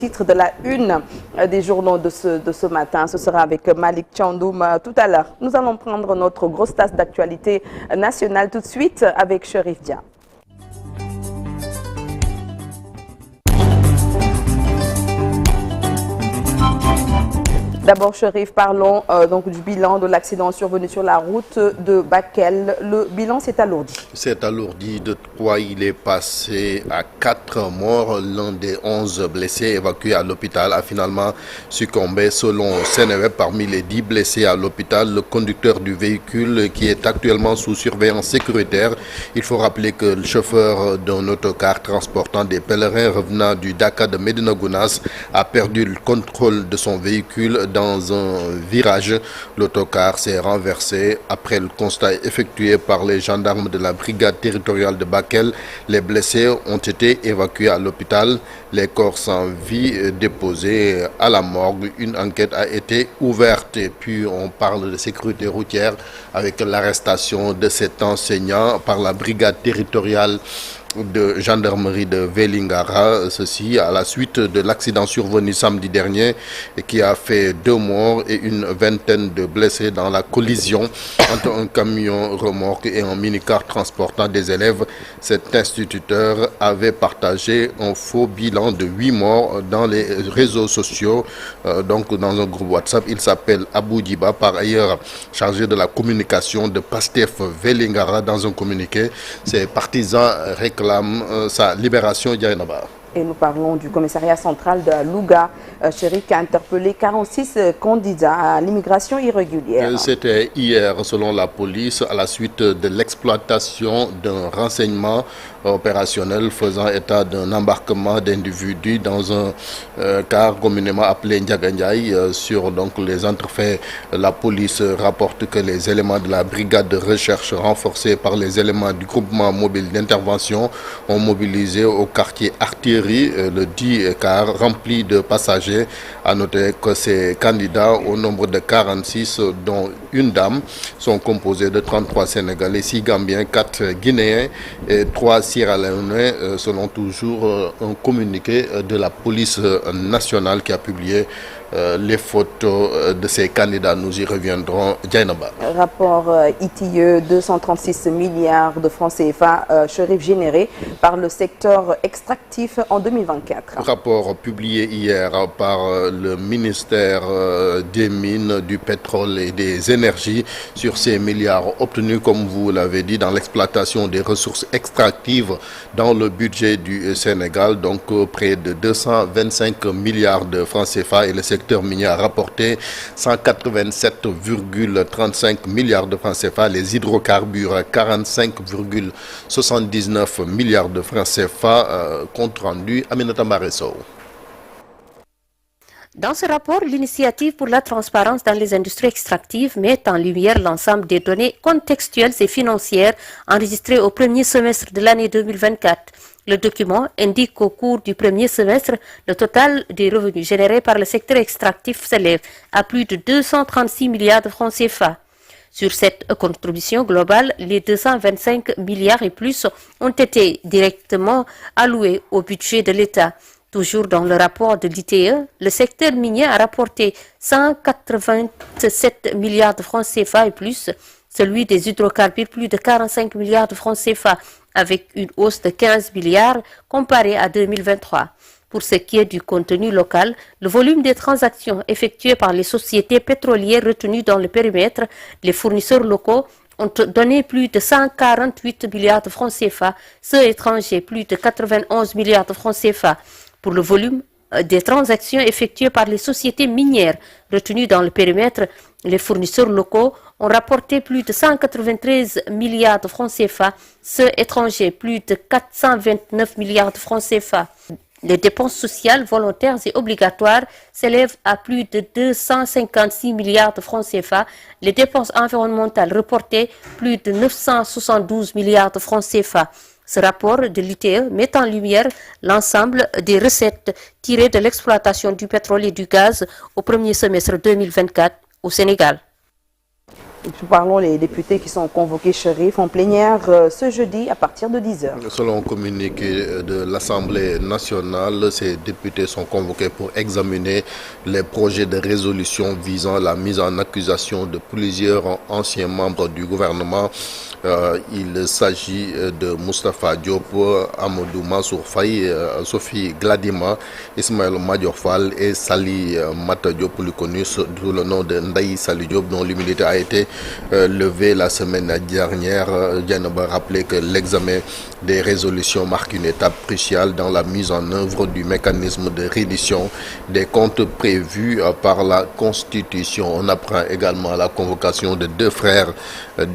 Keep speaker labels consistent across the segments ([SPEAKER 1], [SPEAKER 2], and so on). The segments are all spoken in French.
[SPEAKER 1] Titre de la une des journaux de ce matin. Ce sera avec Malik Tchandoum tout à l'heure. Nous allons prendre notre grosse tasse d'actualité nationale tout de suite avec Cherif Dia. D'abord, Cherif, parlons donc du bilan de l'accident survenu sur la route de Bakel. Le bilan s'est alourdi.
[SPEAKER 2] C'est alourdi de 3. Il est passé à 4 morts. L'un des 11 blessés évacués à l'hôpital a finalement succombé. Selon Sénéweb, parmi les 10 blessés à l'hôpital, le conducteur du véhicule qui est actuellement sous surveillance sécuritaire. Il faut rappeler que le chauffeur d'un autocar transportant des pèlerins revenant du Dakar de Médina Gounass a perdu le contrôle de son véhicule dans un virage. L'autocar s'est renversé après le constat effectué par les gendarmes de la brigade territoriale de Bakel. Les blessés ont été évacués à l'hôpital. Les corps sans vie déposés à la morgue. Une enquête a été ouverte. Et puis on parle de sécurité routière avec l'arrestation de cet enseignant par la brigade territoriale de gendarmerie de Vélingara, ceci à la suite de l'accident survenu samedi dernier et qui a fait 2 morts et une vingtaine de blessés dans la collision entre un camion remorque et un minicar transportant des élèves. Cet instituteur avait partagé un faux bilan de 8 morts dans les réseaux sociaux, donc dans un groupe WhatsApp. Il s'appelle Abou Diba, par ailleurs chargé de la communication de Pastef Vélingara. Dans un communiqué, ses partisans réclament sa libération.
[SPEAKER 1] Et nous parlons du commissariat central de Louga, Cherif, qui a interpellé 46 candidats à l'immigration irrégulière.
[SPEAKER 2] C'était hier, selon la police, à la suite de l'exploitation d'un renseignement opérationnel faisant état d'un embarquement d'individus dans un car communément appelé Ndiagandiaï. Sur donc les entrefaits, la police rapporte que les éléments de la brigade de recherche renforcés par les éléments du groupement mobile d'intervention ont mobilisé au quartier Artillerie le 10 car rempli de passagers. À noter que ces candidats, au nombre de 46, dont une dame, sont composés de 33 Sénégalais, 6 Gambiens, 4 Guinéens et 3 Sierra-Léonais, selon toujours un communiqué de la police nationale qui a publié les photos de ces candidats. Nous y reviendrons. Djainaba.
[SPEAKER 1] Rapport ITIE, 236 milliards de francs CFA, Cherif, généré par le secteur extractif en 2024.
[SPEAKER 2] Rapport publié hier par le ministère des Mines, du Pétrole et des Énergies sur ces milliards obtenus, comme vous l'avez dit, dans l'exploitation des ressources extractives dans le budget du Sénégal. Donc près de 225 milliards de francs CFA, et le secteur minier a rapporté 187,35 milliards de francs CFA. Les hydrocarbures, 45,79 milliards de francs CFA, compte rendu Aminata Maresso.
[SPEAKER 3] Dans ce rapport, l'initiative pour la transparence dans les industries extractives met en lumière l'ensemble des données contextuelles et financières enregistrées au premier semestre de l'année 2024. Le document indique qu'au cours du premier semestre, le total des revenus générés par le secteur extractif s'élève à plus de 236 milliards de francs CFA. Sur cette contribution globale, les 225 milliards et plus ont été directement alloués au budget de l'État. Toujours dans le rapport de l'ITE, le secteur minier a rapporté 187 milliards de francs CFA et plus, celui des hydrocarbures plus de 45 milliards de francs CFA, avec une hausse de 15 milliards comparée à 2023. Pour ce qui est du contenu local, le volume des transactions effectuées par les sociétés pétrolières retenues dans le périmètre, les fournisseurs locaux ont donné plus de 148 milliards de francs CFA, ceux étrangers plus de 91 milliards de francs CFA. Pour le volume des transactions effectuées par les sociétés minières retenues dans le périmètre, les fournisseurs locaux ont rapporté plus de 193 milliards de francs CFA, ceux étrangers plus de 429 milliards de francs CFA. Les dépenses sociales volontaires et obligatoires s'élèvent à plus de 256 milliards de francs CFA. Les dépenses environnementales reportées, plus de 972 milliards de francs CFA. Ce rapport de l'ITE met en lumière l'ensemble des recettes tirées de l'exploitation du pétrole et du gaz au premier semestre 2024 au Sénégal.
[SPEAKER 1] Parlons les députés qui sont convoqués, Chérif, en plénière ce jeudi à partir de 10h.
[SPEAKER 2] Selon un communiqué de l'Assemblée nationale, ces députés sont convoqués pour examiner les projets de résolution visant la mise en accusation de plusieurs anciens membres du gouvernement. Il s'agit de Moustapha Diop, Amadou Mansour Faye, Sophie Gladima, Ismaël Madior Fall et Sali Mata Diop, plus connu sous le nom de Ndaï Sali Diop, dont l'immunité a été levée la semaine dernière. Dianaba rappelé que l'examen des résolutions marque une étape cruciale dans la mise en œuvre du mécanisme de reddition des comptes prévus par la Constitution. On apprend également la convocation de deux frères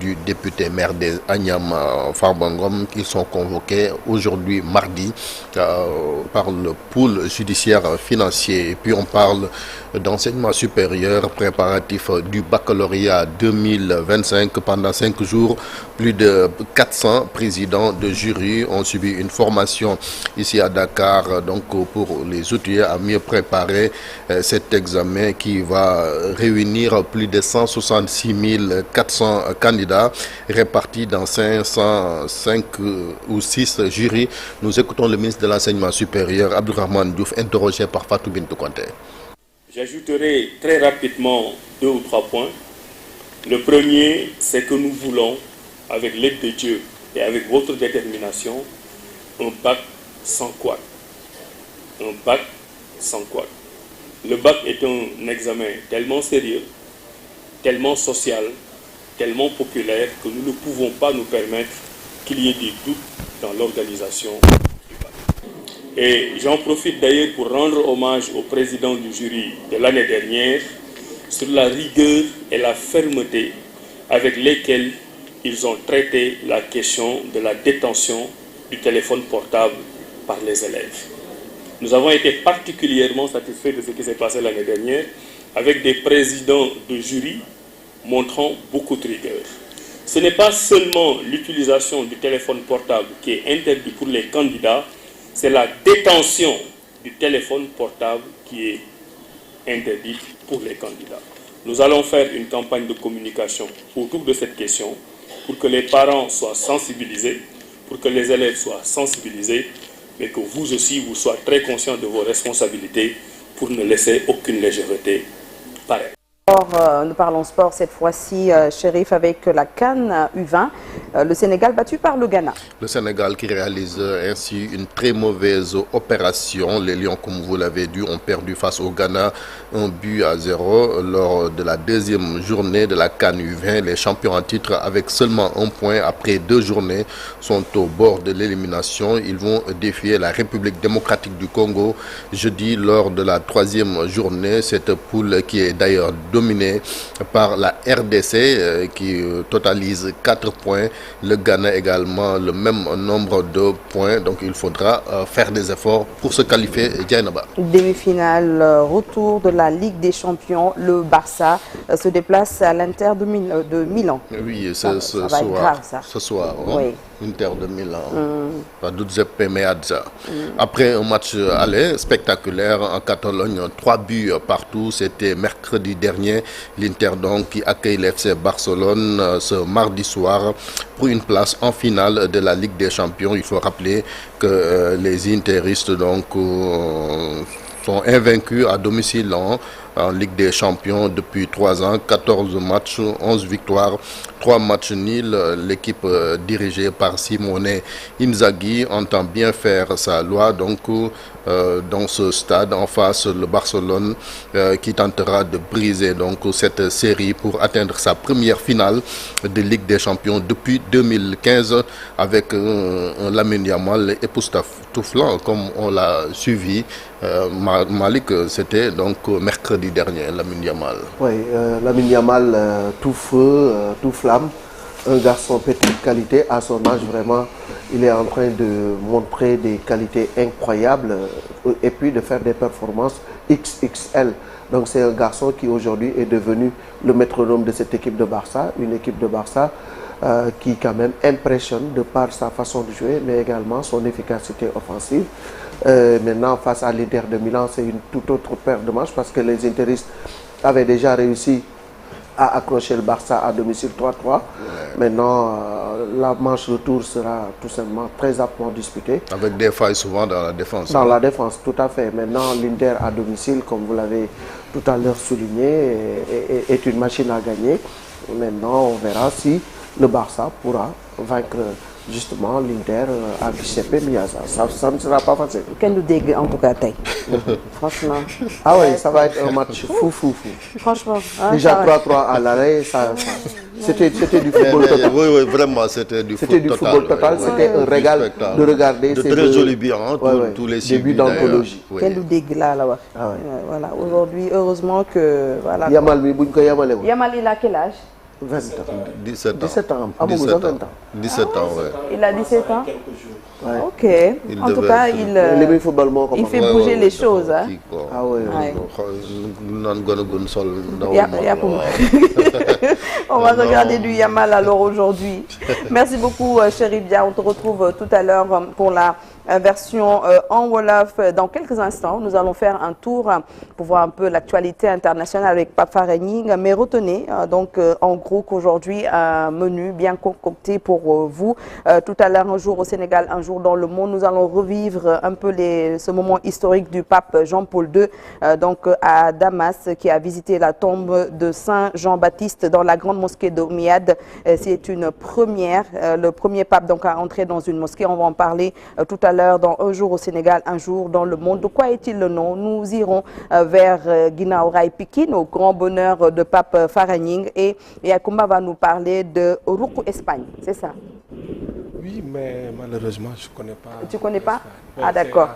[SPEAKER 2] du député maire des Agnam Farbangom qui sont convoqués aujourd'hui mardi par le pôle judiciaire financier. Et puis on parle d'enseignement supérieur préparatif du baccalauréat 2025. Pendant 5 jours, plus de 400 présidents de jury ont subi une formation ici à Dakar, donc pour les outiller à mieux préparer cet examen qui va réunir plus de 166 400 candidats répartis dans 505 ou 6 jurys. Nous écoutons le ministre de l'Enseignement supérieur, Abdourahmane Diouf, interrogé par Fatou Bintou Konté.
[SPEAKER 4] J'ajouterai très rapidement 2 ou 3 points. Le premier, c'est que nous voulons, avec l'aide de Dieu et avec votre détermination, un bac sans couac. Un bac sans couac. Le bac est un examen tellement sérieux, tellement social, tellement populaire que nous ne pouvons pas nous permettre qu'il y ait des doutes dans l'organisation du bac. Et j'en profite d'ailleurs pour rendre hommage au président du jury de l'année dernière sur la rigueur et la fermeté avec lesquelles ils ont traité la question de la détention du téléphone portable par les élèves. Nous avons été particulièrement satisfaits de ce qui s'est passé l'année dernière avec des présidents de jury montrant beaucoup de rigueur. Ce n'est pas seulement l'utilisation du téléphone portable qui est interdite pour les candidats, c'est la détention du téléphone portable qui est interdite pour les candidats. Nous allons faire une campagne de communication autour de cette question pour que les parents soient sensibilisés, pour que les élèves soient sensibilisés, mais que vous aussi, vous soyez très conscients de vos responsabilités pour ne laisser aucune légèreté pareille.
[SPEAKER 1] Nous parlons sport cette fois-ci, Chérif, avec la CAN U20. Le Sénégal battu par le Ghana. Le
[SPEAKER 2] Sénégal qui réalise ainsi une très mauvaise opération. Les Lions, comme vous l'avez dit, ont perdu face au Ghana 1-0 lors de la deuxième journée de la CAN U20. Les champions en titre, avec seulement 1 point après 2 journées, sont au bord de l'élimination. Ils vont défier la République démocratique du Congo jeudi lors de la 3e journée. Cette poule qui est d'ailleurs dominé par la RDC qui totalise 4 points. Le Ghana également le même nombre de points. Donc il faudra faire des efforts pour se qualifier. Djainaba. Demi-finale,
[SPEAKER 1] retour de la Ligue des Champions. Le Barça se déplace à l'Inter de Milan.
[SPEAKER 2] Oui, ce soir. Oui. Inter de Milan. Après un match aller spectaculaire en Catalogne, 3 buts partout. C'était mercredi dernier. L'Inter donc qui accueille l'FC Barcelone ce mardi soir pour une place en finale de la Ligue des Champions. Il faut rappeler que les interistes donc sont invaincus à domicile en Ligue des Champions depuis 3 ans, 14 matchs, 11 victoires, 3 matchs nuls. L'équipe dirigée par Simone Inzaghi entend bien faire sa loi donc dans ce stade en face le Barcelone qui tentera de briser donc cette série pour atteindre sa première finale de Ligue des Champions depuis 2015 avec un Lamine Yamal époustouflant comme on l'a suivi. Malik, c'était donc mercredi dernier, Lamine Yamal.
[SPEAKER 5] Oui, Lamine Yamal, tout feu, tout flamme, un garçon petit de qualité. À son âge, vraiment, il est en train de montrer des qualités incroyables et puis de faire des performances XXL. Donc c'est un garçon qui aujourd'hui est devenu le métronome de cette équipe de Barça, une équipe de Barça qui quand même impressionne de par sa façon de jouer, mais également son efficacité offensive. Maintenant, face à l'Inter de Milan, c'est une toute autre paire de matchs parce que les interistes avaient déjà réussi a accroché le Barça à domicile 3-3. Maintenant, la manche retour sera tout simplement très âprement disputée.
[SPEAKER 2] Avec des failles souvent dans la défense.
[SPEAKER 5] Dans la défense, tout à fait. Maintenant, l'Inter à domicile, comme vous l'avez tout à l'heure souligné, est une machine à gagner. Maintenant, on verra si le Barça pourra vaincre justement l'Inter à Giuseppe Meazza. Ça ne sera pas facile.
[SPEAKER 1] Quel nous dégue en tout cas, franchement.
[SPEAKER 5] Ah oui, ça va être un match fou.
[SPEAKER 1] Franchement. Hein,
[SPEAKER 5] déjà 3-3 à l'arrêt, c'était du football total.
[SPEAKER 2] Oui, vraiment, c'était du
[SPEAKER 5] football total. C'était un régal de regarder.
[SPEAKER 2] De très jolis buts, tous les
[SPEAKER 5] débuts d'anthologie.
[SPEAKER 1] Quel nous dégue là, voilà. Aujourd'hui, heureusement que voilà.
[SPEAKER 5] Yamal,
[SPEAKER 1] il a quel âge?
[SPEAKER 5] 20 ans.
[SPEAKER 2] 17 ans.
[SPEAKER 5] 17 ans.
[SPEAKER 2] 17 ans, oui.
[SPEAKER 1] Il a 17 ans?
[SPEAKER 5] Ouais.
[SPEAKER 1] Ok. En tout cas, il fait bouger les choses. Hein.
[SPEAKER 5] Ah oui.
[SPEAKER 1] On va regarder du Yamal alors aujourd'hui. Merci beaucoup, Chérif Dia. On te retrouve tout à l'heure pour la version en Wolof. Dans quelques instants, nous allons faire un tour pour voir un peu l'actualité internationale avec Pape Farah-Gningue. Mais retenez donc en gros qu'aujourd'hui, un menu bien concocté pour vous. Tout à l'heure, un jour au Sénégal, un jour dans le monde. Nous allons revivre un peu ce moment historique du pape Jean-Paul II, donc à Damas, qui a visité la tombe de Saint Jean-Baptiste dans la grande mosquée d'Omiad. C'est une première, le premier pape donc à entrer dans une mosquée. On va en parler tout à l'heure dans un jour au Sénégal, un jour dans le monde. De quoi est-il le nom? Nous irons vers Guinaw Rail Pikine, au grand bonheur de Pape Farah-Gningue, et Yacoumba va nous parler de Roukou, Espagne, c'est ça?
[SPEAKER 6] Oui, mais malheureusement, je ne connais pas.
[SPEAKER 1] Tu ne connais pas? Ah, d'accord.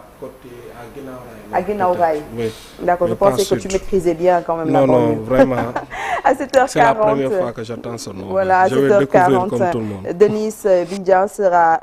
[SPEAKER 1] À Guinaw Rail.
[SPEAKER 6] Oui.
[SPEAKER 1] D'accord, je pensais que tu maîtrisais bien quand même.
[SPEAKER 6] Non, vraiment.
[SPEAKER 1] À 7h40.
[SPEAKER 6] C'est la première fois que j'entends ce nom.
[SPEAKER 1] Voilà, à 7h40.
[SPEAKER 6] Comme tout le monde.
[SPEAKER 1] Denise Bindian sera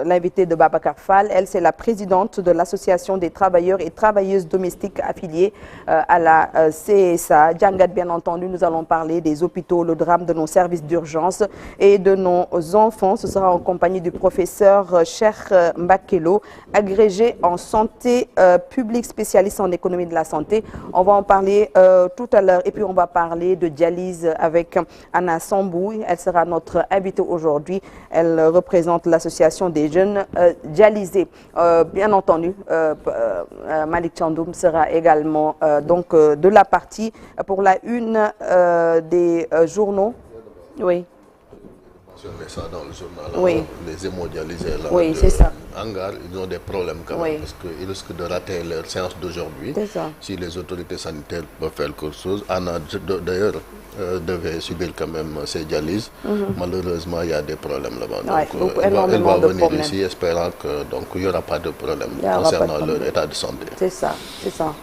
[SPEAKER 1] l'invitée de Babacar Fall. Elle, c'est la présidente de l'Association des travailleurs et travailleuses domestiques affiliés à la CSA. Djangat, bien entendu, nous allons parler des hôpitaux, le drame de nos services d'urgence et de nos enfants. Ce sera en compagnie du professeur Cheikh Mbakelo, agrégé en santé publique, spécialiste en économie de la santé. On va en parler tout à l'heure. Et puis, on va parler de dialyse avec Anna Sambou. Elle sera notre invitée aujourd'hui. Elle représente l'association des jeunes dialysés. Bien entendu, Malik Chandoum sera également donc de la partie pour la une des journaux. Oui.
[SPEAKER 2] Ça dans le journal,
[SPEAKER 1] oui.
[SPEAKER 2] Les hémodialysés là,
[SPEAKER 1] oui, c'est ça.
[SPEAKER 2] Hangar, ils ont des problèmes quand même, parce qu'ils risquent de rater leur séance d'aujourd'hui. Si les autorités sanitaires peuvent faire quelque chose. Anna, d'ailleurs, devait subir quand même ces dialyses. Malheureusement, il y a des problèmes là-bas. Donc, elle va venir ici espérant qu'il n'y aura pas de problème concernant leur état de santé.
[SPEAKER 1] C'est ça, c'est ça.